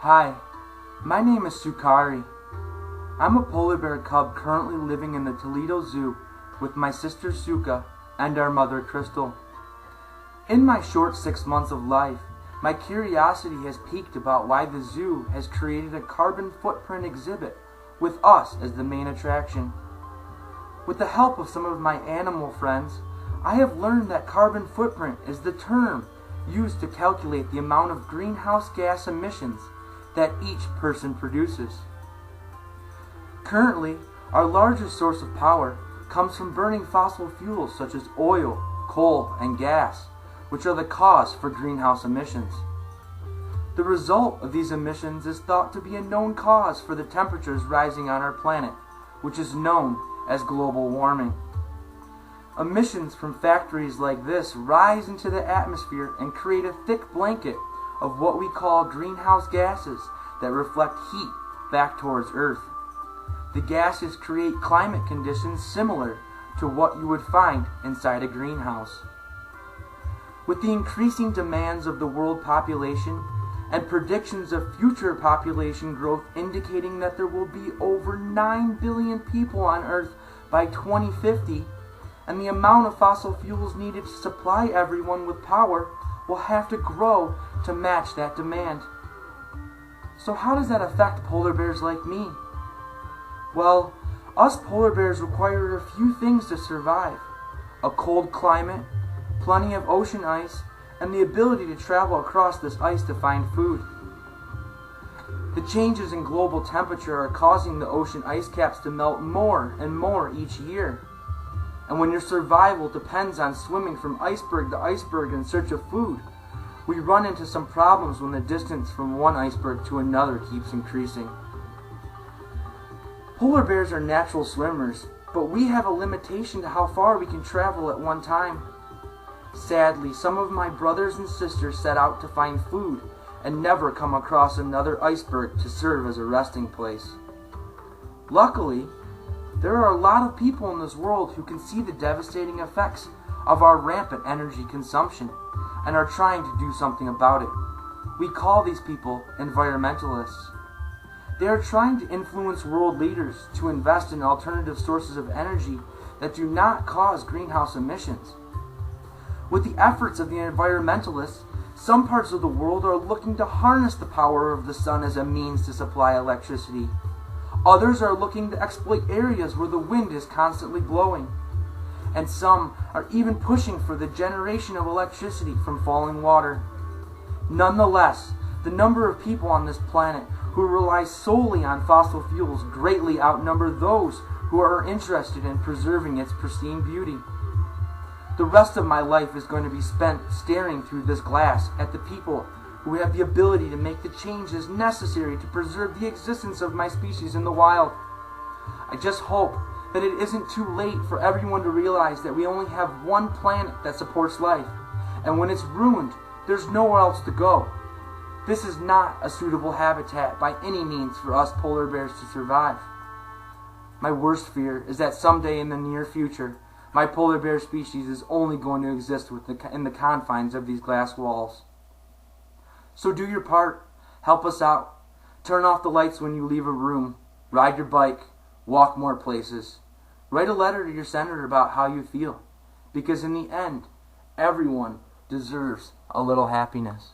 Hi, my name is Sukari. I'm a polar bear cub currently living in the Toledo Zoo with my sister Suka and our mother Crystal. In my short 6 months of life, my curiosity has piqued about why the zoo has created a carbon footprint exhibit with us as the main attraction. With the help of some of my animal friends, I have learned that carbon footprint is the term used to calculate the amount of greenhouse gas emissions that each person produces. Currently, our largest source of power comes from burning fossil fuels such as oil, coal, and gas, which are the cause for greenhouse emissions. The result of these emissions is thought to be a known cause for the temperatures rising on our planet, which is known as global warming. Emissions from factories like this rise into the atmosphere and create a thick blanket of what we call greenhouse gases that reflect heat back towards Earth. The gases create climate conditions similar to what you would find inside a greenhouse. With the increasing demands of the world population and predictions of future population growth indicating that there will be over 9 billion people on Earth by 2050, and the amount of fossil fuels needed to supply everyone with power will have to grow to match that demand. So how does that affect polar bears like me? Well, us polar bears require a few things to survive: a cold climate, plenty of ocean ice, and the ability to travel across this ice to find food. The changes in global temperature are causing the ocean ice caps to melt more and more each year. And when your survival depends on swimming from iceberg to iceberg in search of food, we run into some problems when the distance from one iceberg to another keeps increasing. Polar bears are natural swimmers, but we have a limitation to how far we can travel at one time. Sadly, some of my brothers and sisters set out to find food and never come across another iceberg to serve as a resting place. Luckily, there are a lot of people in this world who can see the devastating effects of our rampant energy consumption and are trying to do something about it. We call these people environmentalists. They are trying to influence world leaders to invest in alternative sources of energy that do not cause greenhouse emissions. With the efforts of the environmentalists, some parts of the world are looking to harness the power of the sun as a means to supply electricity. Others are looking to exploit areas where the wind is constantly blowing. And some are even pushing for the generation of electricity from falling water. Nonetheless, the number of people on this planet who rely solely on fossil fuels greatly outnumber those who are interested in preserving its pristine beauty. The rest of my life is going to be spent staring through this glass at the people who have the ability to make the changes necessary to preserve the existence of my species in the wild. I just hope that it isn't too late for everyone to realize that we only have one planet that supports life, and when it's ruined, there's nowhere else to go. This is not a suitable habitat by any means for us polar bears to survive. My worst fear is that someday in the near future, my polar bear species is only going to exist in the confines of these glass walls. So do your part. Help us out. Turn off the lights when you leave a room. Ride your bike. Walk more places. Write a letter to your senator about how you feel. Because in the end, everyone deserves a little happiness.